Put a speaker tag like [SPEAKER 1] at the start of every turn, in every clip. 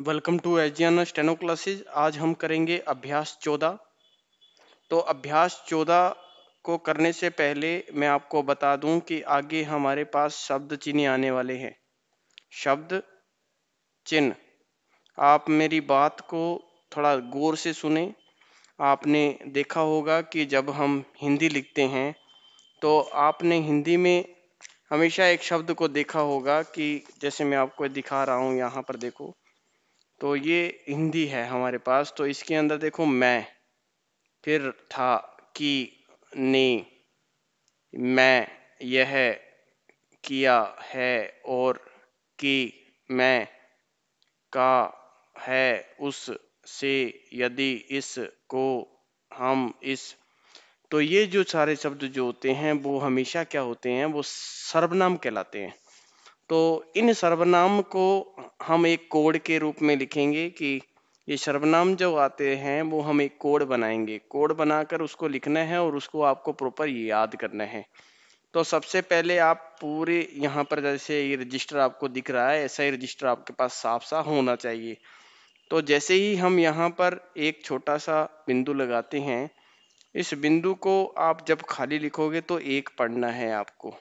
[SPEAKER 1] Welcome to एजियन steno classes. आज हम करेंगे अभ्यास 14। तो अभ्यास 14 को करने से पहले मैं आपको बता दूं कि आगे हमारे पास शब्द चिन्ह आने वाले हैं। शब्द चिन्ह, आप मेरी बात को थोड़ा गौर से सुने। आपने देखा होगा कि जब हम हिंदी लिखते हैं तो आपने हिंदी में हमेशा एक शब्द को देखा होगा कि जैसे मैं आपको दिखा रहा हूँ, यहाँ पर देखो। तो ये हिंदी है हमारे पास। तो इसके अंदर देखो मैं, फिर था, कि, ने, मैं, यह, किया, है, और, कि, मैं, का, है, उस, से, यदि, इस, को, हम, इस। तो ये जो सारे शब्द जो होते हैं वो हमेशा क्या होते हैं, वो सर्वनाम कहलाते हैं। तो इन सर्वनाम को हम एक कोड के रूप में लिखेंगे कि ये सर्वनाम जो आते हैं वो हम एक कोड बनाएंगे। कोड बनाकर उसको लिखना है और उसको आपको प्रॉपर याद करना है। तो सबसे पहले आप पूरे यहाँ पर जैसे ये रजिस्टर आपको दिख रहा है, ऐसा ही रजिस्टर आपके पास साफ साफ होना चाहिए। तो जैसे ही हम यहाँ पर एक छोटा सा बिंदु लगाते हैं, इस बिंदु को आप जब खाली लिखोगे तो एक पढ़ना है आपको,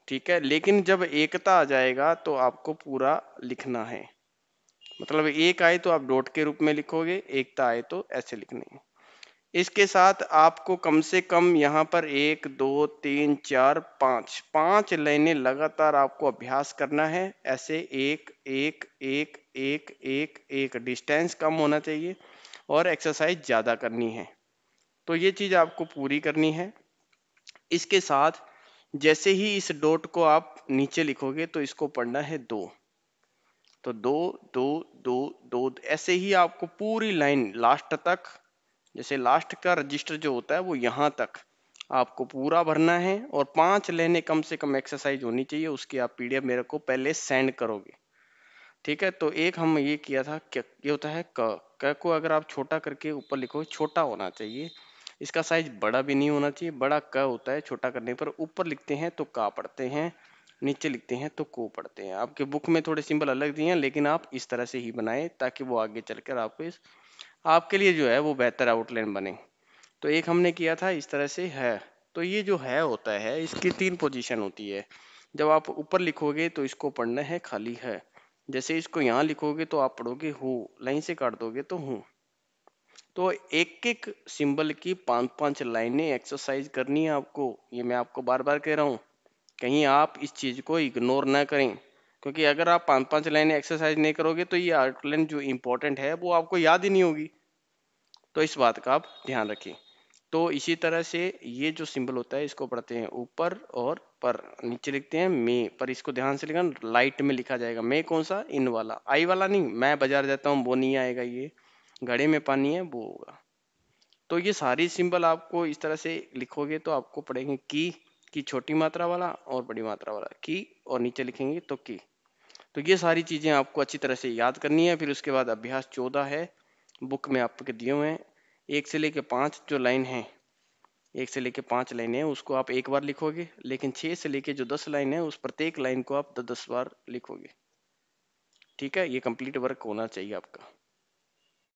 [SPEAKER 1] ठीक है। लेकिन जब एकता आ जाएगा तो आपको पूरा लिखना है। मतलब एक आए तो आप डॉट के रूप में लिखोगे, एकता आए तो ऐसे लिखने हैं। इसके साथ आपको कम से कम यहाँ पर 1 2 3 4 5 5 लाइनें लगातार आपको अभ्यास करना है। ऐसे एक एक एक एक एक एक, डिस्टेंस कम होना चाहिए और एक्सरसाइज ज्यादा करनी है। तो ये चीज आपको पूरी करनी है। इसके साथ जैसे ही इस डॉट को आप नीचे लिखोगे तो इसको पढ़ना है 2। तो 2 2 2 2 ऐसे ही आपको पूरी लाइन लास्ट तक, जैसे लास्ट का रजिस्टर जो होता है वो यहाँ तक आपको पूरा भरना है। और 5 लाइनें कम से कम एक्सरसाइज होनी चाहिए। उसकी आप पीडीएफ मेरे को पहले सेंड करोगे, ठीक है। तो एक हम ये किया था, क्या ये होता है क को अगर आप छोटा करके ऊपर लिखोगे, छोटा होना चाहिए, इसका साइज बड़ा भी नहीं होना चाहिए। बड़ा क होता है, छोटा करने पर ऊपर लिखते हैं तो का पढ़ते हैं, नीचे लिखते हैं तो को पढ़ते हैं। आपके बुक में थोड़े सिंबल अलग दिए हैं, लेकिन आप इस तरह से ही बनाए ताकि वो आगे चलकर आपको आपके लिए जो है वो बेहतर आउटलाइन बने। तो एक हमने किया था इस तरह से है। तो ये जो है होता है, इसकी 3 पोजीशन होती है। जब आप ऊपर लिखोगे तो इसको पढ़ना है खाली है। जैसे इसको यहाँ लिखोगे तो आप पढ़ोगे हूँ, लाइन से काट दोगे तो हूँ। तो एक एक सिंबल की 5-5 लाइनें एक्सरसाइज करनी है आपको। ये मैं आपको बार बार कह रहा हूँ, कहीं आप इस चीज को इग्नोर ना करें। क्योंकि अगर आप 5-5 लाइनें एक्सरसाइज नहीं करोगे तो ये आउटलाइन जो इंपॉर्टेंट है वो आपको याद ही नहीं होगी। तो इस बात का आप ध्यान रखें। तो इसी तरह से ये जो सिंबल होता है इसको पढ़ते हैं ऊपर और पर, नीचे लिखते हैं मे, पर इसको ध्यान से लिखना, लाइट में लिखा जाएगा। मे कौन सा, इन वाला, आई वाला नहीं। मैं बाजार जाता हूँ वो नहीं आएगा, ये घड़े में पानी है वो होगा। तो ये सारी सिंबल आपको इस तरह से लिखोगे तो आपको पढ़ेंगे की छोटी मात्रा वाला और बड़ी मात्रा वाला की, और नीचे लिखेंगे तो की। तो ये सारी चीजें आपको अच्छी तरह से याद करनी है। फिर उसके बाद अभ्यास 14 है, बुक में आपके दिए हुए हैं। 1 से लेके 5 जो लाइन है, 1 से लेके 5 लाइन है उसको आप एक बार लिखोगे, लेकिन 6 से लेके जो 10 लाइन है उस प्रत्येक लाइन को आप 10 बार लिखोगे, ठीक है। ये कंप्लीट वर्क होना चाहिए आपका।